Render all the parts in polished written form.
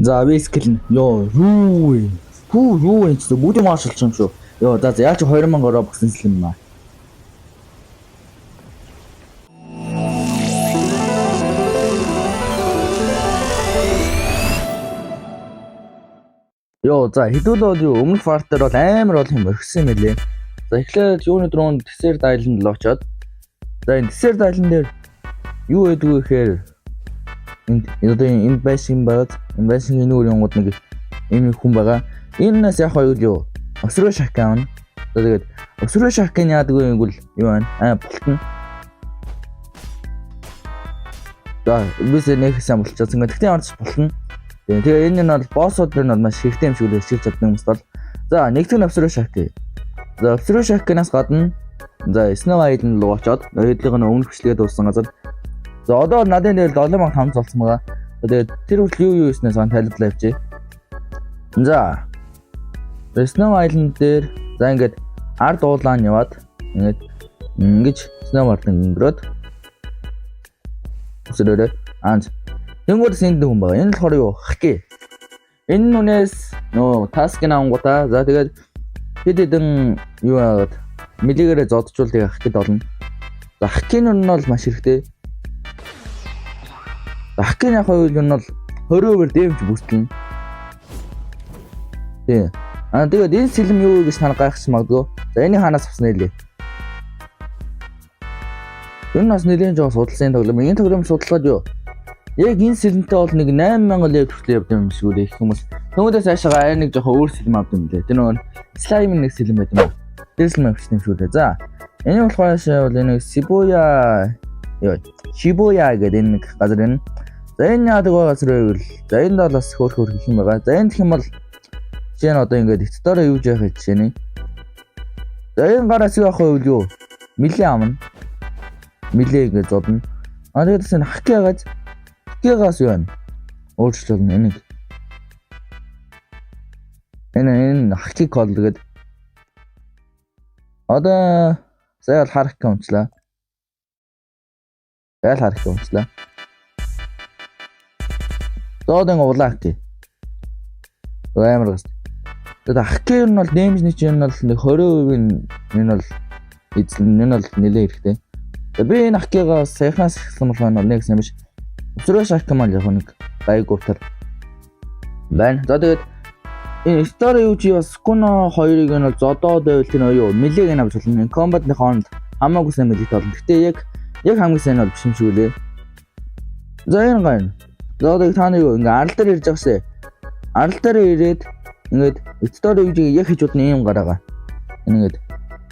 За вискл нь ёо юу вэ? Хүү юу вэ ч бүгд маршалч юм шүү. Ёо за яаж 2000 ороо багсан юм аа. Ёо за хэдүүл бол юу өмнөх фарт дээр бол амар бол юм өргсөн юм лээ. За эхлээд юуны дрон Desert Island л очоод за энэ Desert Island дээр юу байдгүй гэхээр энэ байшин байгаад энэ байшингийн нүүр янгууд нэг ийм хүн байгаа. Энэс яг хоёр юу өсрөө шахкаан. Тэгээд өсрөө шахкаан яадгүй юм бол юу байна? Болтно. За бис нэг хэсэг болчихсон. Гэхдээ орж болтно. Тэгээ энэ нь бол боссууд нь бол маш хэрэгтэй юм шиг л хэлж чаддаг юм бол. За нэгтгэн өсрөө шахкаа. За өсрөө шахканаас гадна за Snow Island руу очоод өөдлөг нь өмнөх бичлэгээ дууссан газар. За одоо надад дээр 7500 болсон байгаа. Тэгээд тэр хүртэл юу хийснээс сан тайлбарлаа явчих. За Snow Island дээр за ингээд ард уулаан яваад ингэж snowboard өнгөрөөд өсрөөрөө анз тэнгууд сэнд хүн байгаа. Энэ болохоор юу хакки. Энэ нүнээс нөө таскын ангуудаа за тэгээд хэд хэдэн юу яагаад мэлигээрээ зодчвол тэгээ хаккид олно. За хаккин нь бол маш хэрэгтэй. Хаккийн яг хувьд нь бол 20% дэмж бүртэлнэ. Тий. Тэгээд энэ сэлэм юу гэж танаа гайхаж магадгүй. За энэ хаанаас авсан нэлээ. Энэ нас нэлийн жоо судалсан тоглоом. Энэ тоглоом судалгаад юу? Яг энэ сэлэмтэй бол нэг 8000 лев хүртэл явд юм шиг үлээх хүмүүс. Түүнээс цаашаа аяа нэг жоохон өөр сэлэм авд юм лээ. Тэр нөгөө слайм нэг сэлэм байт юм. Тэр сэлэм авчихсан юм шүү дээ. За энэ болохоор бол энэ Shibuya гэдэг энэ нэг газар энэ. За энэ яадаг байгаа газар байвал за энэ бол бас хөөх гэх юм байгаа. За энэ гэх юм бол жишээ нь одоо ингээд эцдороо юу яах гэж жишээ нь. За энэ гараас юу авах вэ юу? Милээ амна. Милээ гэж зодно. Тэгээд энэ хаккигаас юу байна? Өөрчлөлт энэ хаккиг код гэдэг. Одоо зайл харах гэж унчлаа. Зодон улаак. Амар гас. Тэгээд хаккиг нь бол дэмжний чинь бол 20% энэ бол эзлэн энэ бол нэлээд хэрэгтэй. Тэгээд би энэ хаккигаас саяхаас ихсэн болохоор нэг юм биш. Өсрөө шахкам л яг нэг гайгуутар байна. За тэгээд энэ стори юу чи бас Kuno 2-ыг нь бол зодоод байвал тэр юу мэлэг нь авч болно. Combat-ны хооронд хамаагүй сайн мэлэг болно. Гэтэ яг хамгийн сайн нь бол биш юм шиг үлээ. За энэ гайн. Зодыг тааны юу ингээ арал дээр ирж байгаас. Арал дээр ирээд ингээд стори юу чи яг хийж удна юм гараага. Ингээд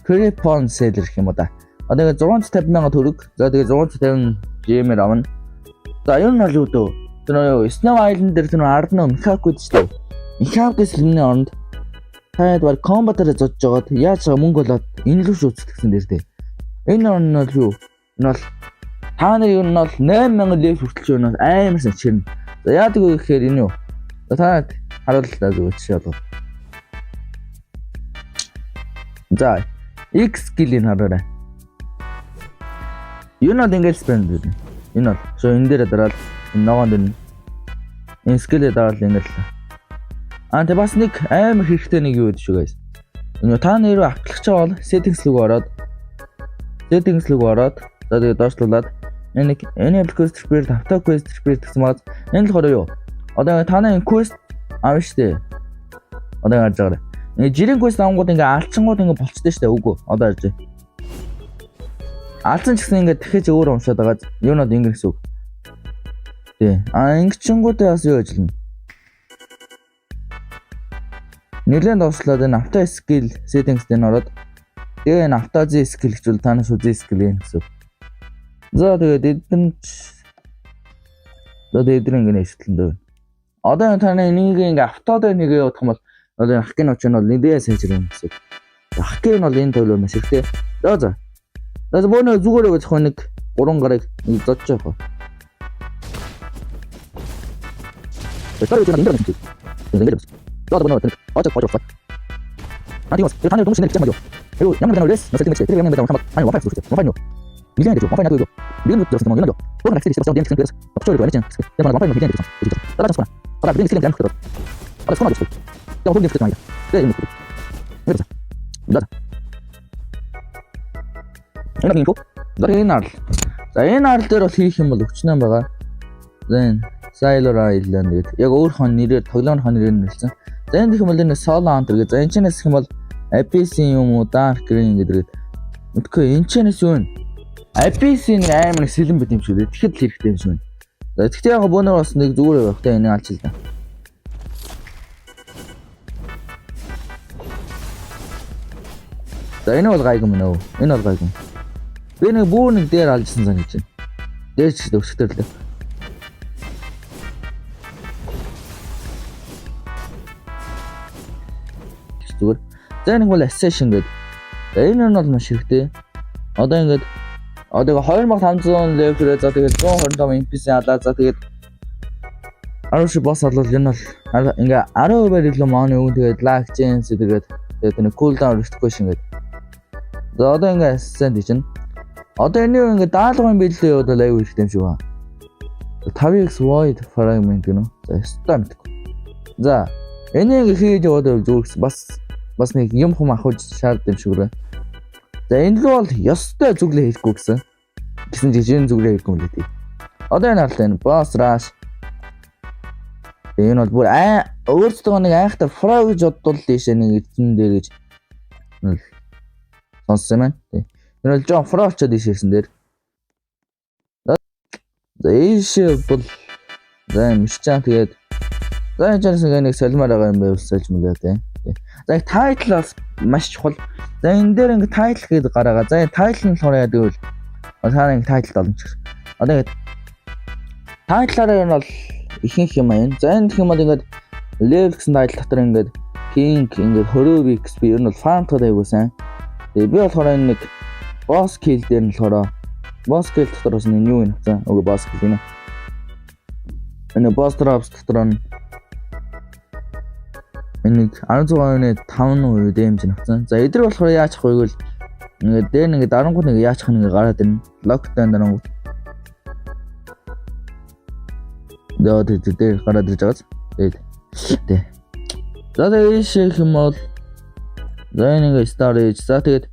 Creepon seller гэх юм уу да. Одоо ингээд 650,000 төгрөг. За тэгээд 650 геймер авна. За юу нь бол юу дөө? Тэр юу Snow Island дээр тэр ард нь Mikaku гэж шүү. Mikaku-с лимний оронд таад баг комбатаар зодж жагаад яаж мөнгө болоод энэ лүү шүүцсэн дээр дээ. Энэ он нь юу? Энэ бол та нар юу нь бол 8000 лев хүртэлч юу нь амар санчирна. За яадаг вэ гэхээр энэ юу? Та харуултаа зүгт шалгав. За X skill-ийг хараарай. Юу нь ингээд спен дээ. Энэ бол so энэ дээр дараал энэ ногоон дээр энэ skill-ийг дараал ингээд л. Тэ бас нэг амар хэрэгтэй нэг юу гэдэг шүү guys. Энэ та нэрөө аплах чаа бол settings руу ороод за тэгээд доошлуулад энэ application spirit auto quest spirit гэсэн маа энэ болохоор юу? Одоо та нарын quest авна штэ. Одоо гарч байгаа. Энэ жирийн quest авангууд ингээ алчингууд ингээ болцдөө штэ үгүй. Одоо харж. Алцсан ч гэсэн ингээ дахиж өөр уншаад байгаа. Юунод ингэ гэсэн үг. Тий. Ингэчингуудаа бас юу ажиллана? Нэлээд доошлоод энэ auto skill settings дээр ороод тэгээ энэ auto z skill гэвэл танаас z skill юм гэсэн. За тэгээд эдгээр ингэ нэшлэн дэв. Одоо таны энийг ингээ авто дээр нэг явах юм бол одоо хаккийн оч нь бол нэлээд сайжрах юм гэсэн. Хаккийн бол энэ төлөв маш ихтэй. За. За бөөний зүгээр гэж хөө нэг 3 гарыг зодж байгаа. Тэр үгүй нэг юм. Одоо бөөний очоо. Антигос тэр таны хүмүүс нэг чамаа юу. Юу ямар нэг нэс насэлт нэг тэр юм байна хамаа. Ани вафаа зүгт. Вафаа юу. Нилээн гэж мопай надад юу. Би нэг төрсөн юм яа. Өөр нэг хэсэг болсон юм гэсэн. Очоо гэж байна. Тэр маань мопай нэг хэлээд байсан. Дараа цаана. Дараа би нэг хэлээд гэнэ. Ara sonra düştü. Ya bu nefret ayda. Değil mi? Ne güzel. Да. Энэ info. Энэ арал. За энэ арал дээр бол хийх юм бол өчнөө байгаа. Then Sailor Island гэдэг. Яг өөр хон нэрээр тоглоомын хон нэрээр нэрлсэн. За энэ гэх юм бол энэ Solo Hunter гэдэг. За энэ чэнэс гэх юм бол Abyss юм уу Dark Green гэдэг. Мэдгүй энэ чэнэс юу вэ? Abyss-ийн амар сэлэн бит юм шиг лээ. Тэгэхэд л хэрэгтэй юм шиг байна. За тэгтээ яг бөөнөр бас нэг зүгээр байх та энэ алчил та. За энэ бол гайгүй мөн үү? Энэ бол гайгүй. Би нэг бүр нэг дээр алжсан санаж байна. Дээр ч өсөлтөр лээ. Зүгээр. За нэг бол Assassin гэдэг. За энэ нь бол маш хэрэгтэй. Одоо ингээд 2500 level-ээр за тэгээд 125 NPC алаа. За тэгээд 10 шиг босс алвал энэ бол ингээ 10% илүү money өгөн тэгээд lag chance тэгээд нэг cooldown restriction гэдэг. За одоо ингээ assassin чинь. Одоо энэ ингээ даалгаврын биелэлээ явуулаад аюу хэрэгтэй юм шиг байна. 5x void fragment гэнэ. За стам мэдгүй. За энийг хийж яваад зүгс бас нэг юм хум авах шаардсан юм шиг байна. За энэ л бол ёстой зүглээ хийхгүй гэсэн жижигэн зүглээ хийхгүй юм лээ тий. Одоо энэ харлаа энэ boss rush. Энэ бол бүр өөртөө нэг айхтар фро гэж бодвол тийшээ нэг эзэн дээр гэж сонссон юм тий. Энэ бол жоо фро очоод ийшээсэн дээр. За ийшээ бол за мишчаа тэгээд за энэ нэг солимоор байгаа юм байвал сольж мөлөө тий. За их тайтлаас маш чухал. За энэ дээр ингээ тайтл гэдэг гараагаа. За энэ тайтл нь болохоор яадаг вэ? Цаана ингээ тайтл олно ч гэсэн. Одоо ингээ тайтлаараа энэ бол ихэнх юм аа. За энэ гэх юм бол ингээ level гэсэн тайтл дотор ингээ king ингээ 20 XP ер нь бол farm тод аягүй сайн. Тэгээ би болохоор энэ нэг boss kill дээр нь болохоор boss kill дотор бас нэг юу юм хаа. Үгүй boss kill гинэ. Энэ boss drops дотор нь энэ 16%-ны 5% дэмж навцсан. За эдгээр болохоор яаж ах вэ гэвэл ингээд дээр нэг дарангууд нэг яаж ах нэг гараад ирнэ. Локдаун дарангууд. Дээр гараад ирж байгаас. Тэгээд. За тэгээд ших юм бол за нэг storage. За тэгээд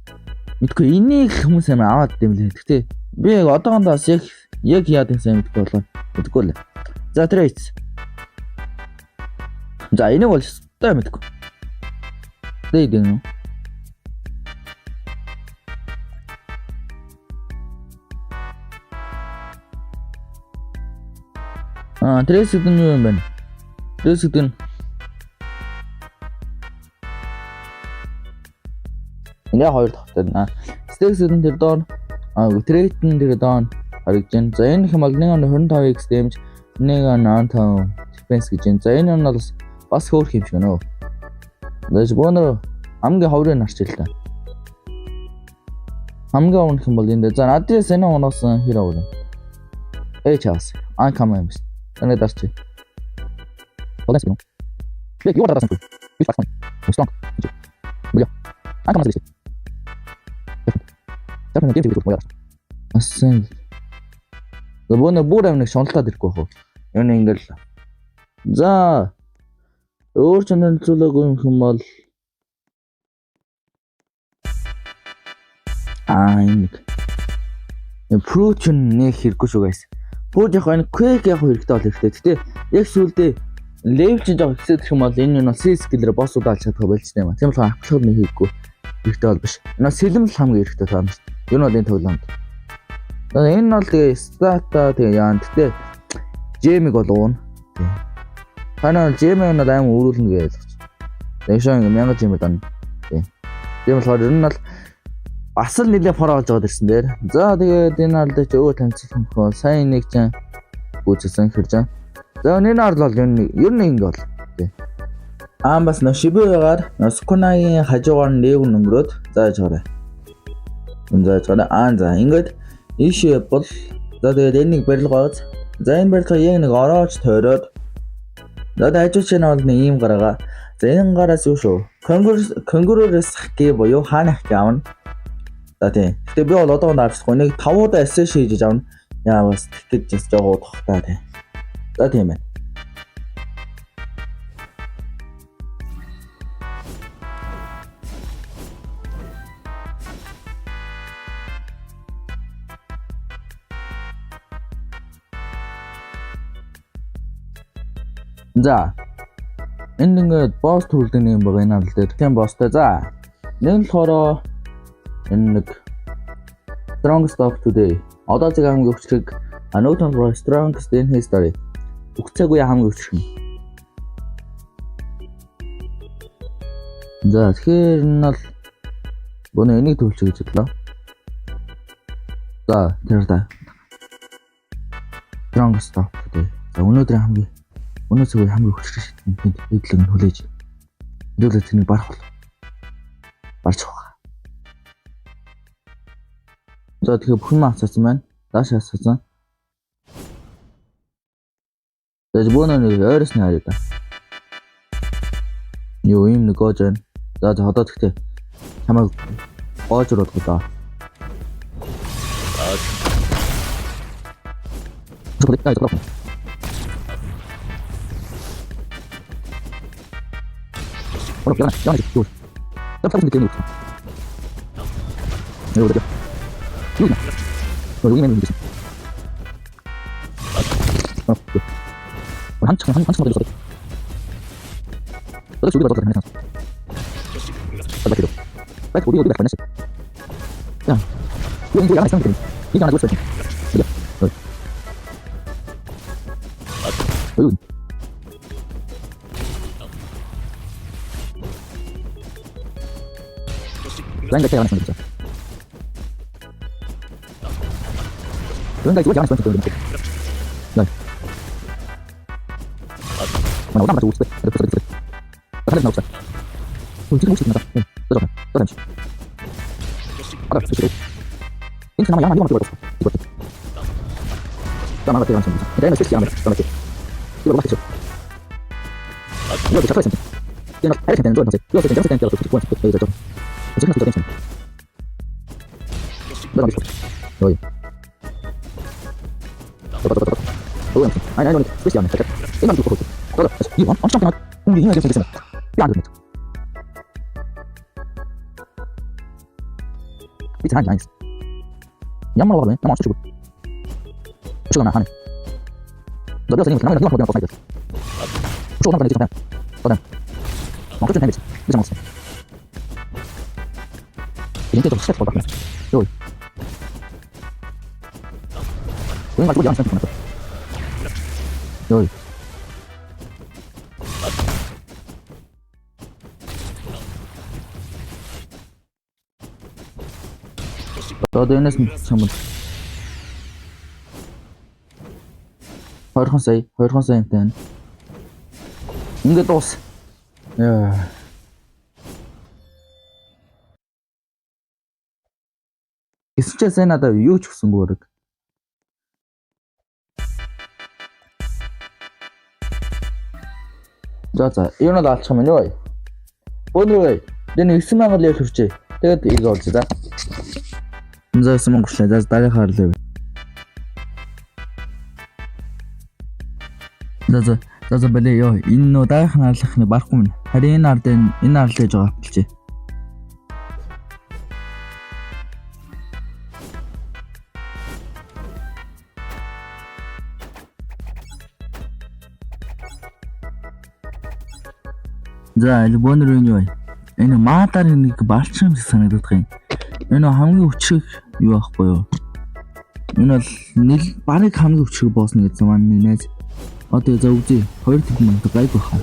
мэдгүй энийг хүмүүс амин аваад димлээ. Гэтэ би яг одоогондоос яг яад юм мэдгүй болоо. Мэдгүй л. За traits. За энийг бол тай мэдгүй. Дэйдэн үү? Трейс гэдэг нь юу юм бэ? Трейс гэдэг нь энэ хоёр дахь. Стекс гэдэг нь тэр доор трейт нь тэр доор харагдаж байна. За энэ хэм бол 125x damage, 195 defense гэж байна. За энэ нь бол бас хөөх юм шиг нөө. Дэс бонор хамгийн ховрын нарч л та. Хамгийн өмнөх юм бол энэ. За надаас энэ оноос хэр авах вэ? Чаас. Кам юм биш. Энэ дарч. Болоос юм. Би юу дараасан бэ? Би факт. Мустан. Бля. Кам юм биш. Тэрний гэмт гэж боёо. Асан. Бонор бүр амиг шуналтаад ирэхгүй хөө. Энэ ингээл. За өөр чанар зүйлэг юм бол нэг fruit нэг хэрэггүй шүү guys. Fruit яг энэ quick яг хэрэгтэй бол хэрэгтэй. Гэтэ яг сүүлдээ level чинь жоо ихсэх юм бол энэ нь C skill-ээр боссуудаа алж чадах байлчтай юм. Тийм болохоор апплод нэг хийггүй хэрэгтэй бол биш. Энэ сэлэмл хамгийн хэрэгтэй таамаг. Юу нь бол энэ тоглоомд. Энэ нь бол тэгээ stata тэгээ яан. Гэтэ gem-ийг бол уун. Ханаа gem-ийг нь аим өөрүүлнэ гэж ойлгож. Тэгээ шоо ингээм 1000 gem дан. Тийм болохоор ер нь бол бас л нэлээд фор олж аваад ирсэн дээр. За тэгээд энэ арлд ч өө танилцсан хөө сайн нэг ч үүссэн хэрж. За энэ ард бол ер нь ингэ бол. Бас Шибуягаар Сукунагийн хажуугаар нь лев өнгөрөөд зааж гараа. Зааж гараа. За ингээд ийшээ бол за тэгээд энийг барилга гоц. За энэ барилга яг нэг ороож тойроод. За хажууч нь бол нэг ийм гараага. За энэ гараас юу шүү? Конгурээс хах гээ буюу хаанах гээ авна. За тийм. Гэтэ би бол одоогонд авчихгүй. Нэг 5 удаа эсэж хийж авна. Яа бас тэгэж жис жоо удах та тийм. За тийм байна. За. Энд ингээд босс төрүүлдэг юм байгаа энэ авал дээр. Тийм босстой. За. Нэг нь болохоор энэ нэг strongest of today. Одоо зэг хамгийн өвчрэг Another for strongest in history. Үгцээгүй хамгийн өвчрэг. За тэгэхээр энэ бол гонё энийг төлчих гэж бодлоо. За тэр да. Strongest of today. За өнөөдрийн хамгийн өвчрэг шийдвэрийн хэдлэг нь хүлээж. Дөрөв тэнийг барах бол. Барч байгаа. За тэгэхээр бүх юм авцсан байна. Дааш авцсан. За бөөнөө нэг ойрсны харъя да. Юу юм нэг гоож байна. За одоо тэгтээ чамайг гоож урах да. Одоо энэс самбал 20 сая энэ. Ингээд дуус. Яа. Эсчээс надад юу ч өгсөнгүй хэрэг. За энэ л алчих юм нөө. Бөөнрөө. Энэ 9000 лев төрчээ. Тэгээд ийг олж за. За 9000 гүшээ. За дараах харлаа. За бэлээ ёо. Энэ нөө дараах наалахны барахгүй мэн. Харин энэ ард гэж байгаа хэлчихэ. За бөөнрөө юу вэ? Энэ маатар нэг балчин санагдах юм. Энэ хамгийн өчрөг юу байхгүй юу? Энэ бол барыг хамгийн өчрөг боосно гэсэн маань нээс. Одоо за үзье. 2 мянга гайг баха.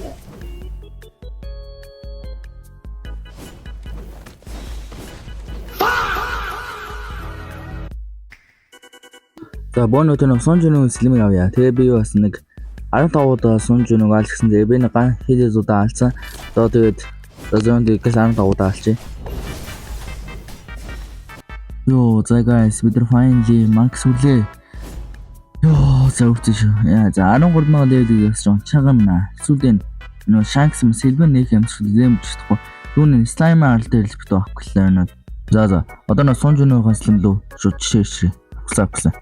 За бонот нь сонжны слимиг авъя. Тэгээ би бас нэг 15 удаа сонжныг алж гэсэн. Тэгээ би нэг ган хэдэж удаа алцсан. За тэгээд зөнд гэл 15 удаа алчээ. Yo, guys, бид нар finally max үлээ. Йоо, зөвхөн шүү. Яа, за 13 левелээс ч чагам наа. Эсвэл нөө Shanks Silver нэг юм шиг зэмжчихгүй. Түүний slime арал дээр л бит авах гэлээ нөө. За. Одоо нөө сунж өнөө ханслан лөө шууд жишээ. Авсан.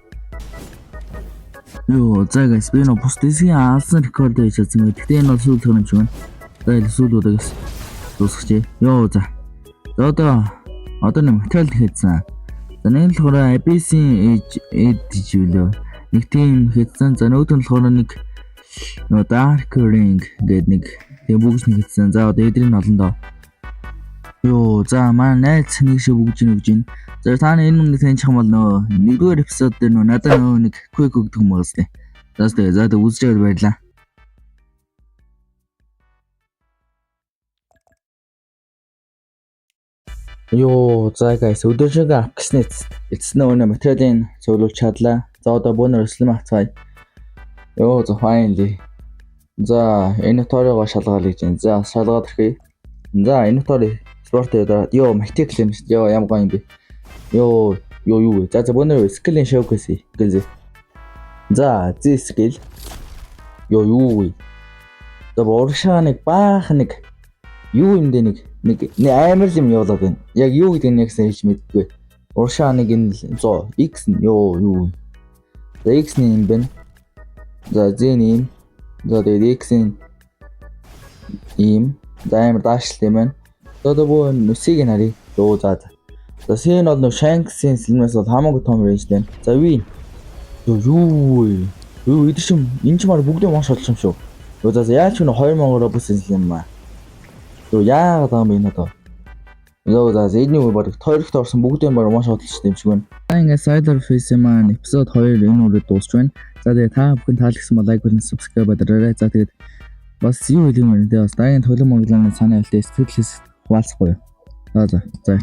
Йоо, за guys, би нөө постисийн алсан рекорд хийж чадсан. Гэхдээ энэ бол сүүл төр юм шиг байна. За энэ сүүлүүдээс дуусчихъя. Йоо, за. Одоо нэг материал хийсэн. За нэг л болохоор ABC-ийн edge билүү. Нэг тийм хийсэн. За нөгөөд нь болохоор нэг нөө dark ring гэдэг нэг тийм бүгж нэг хийсэн. За одоо эдрийн олон доо. Йоо, за манай найз нэг шиг бүгж өгж. За та энэ нэг таньчих юм бол нөө нэгдүгээр эпизод дээр нөө надад нөө нэг quick өгдөг юм байгаас тээ. За үзэж байгаад баярлаа. Йоо, за guys, өдөржингөө авах гэснээр эцэс нөгөө материалын цуглуулж чадлаа. За одоо бүүнөр өслөм авцгаая. Йоо, за finally. За энэ тоороо шалгаал гэж байна. За шалгаад ирхий. За энэ тоорыг спорт дээр ёо мактик юм шүү. Ёо ямар гоё юм бэ. Ёо юу. За бүүнөр скиллийн showcase гэлээ. За skill. Ёо юу. За урагшаа нэг баах нэг юу юм дэ нэг амар юм явуулаад байна. Яг юу гэдэг нь ягсан хийж мэдгүй. Урагшаа нэг энэ 100 x нь юу. За x нь юм байна. За z нь юм. За тэгээд x-ийн ийм амар дааштай юм байна. Одоо бөө нүсийг нь харъя. Йоо за. За син бол нөө Shanks-ийн сэлмээс бол хамаагүй том range байна. За V. Юу эдэр шим энэ ч маар бүгдээ маш олж юм шүү. Йоо за яаж ч нөө 2000-оор бүсэн юм аа. Йоо яагаад юм бэ надаа. Йоо за эдний үе баг тойрогт орсон бүгдээ баг маш олж юм шиг байна. Ингээ Cider Face маань эпизод 2 энэ үрээ дуусч байна. За тэгээ та бүхэн таалагдсан бол лайк болон subscribe дараарай. За тэгээд бас юу хэлэх юм бэ? Бас дараагийн тоглоом монголын санаа хэлтээс сэтгэлээс хуваалцахгүй. За.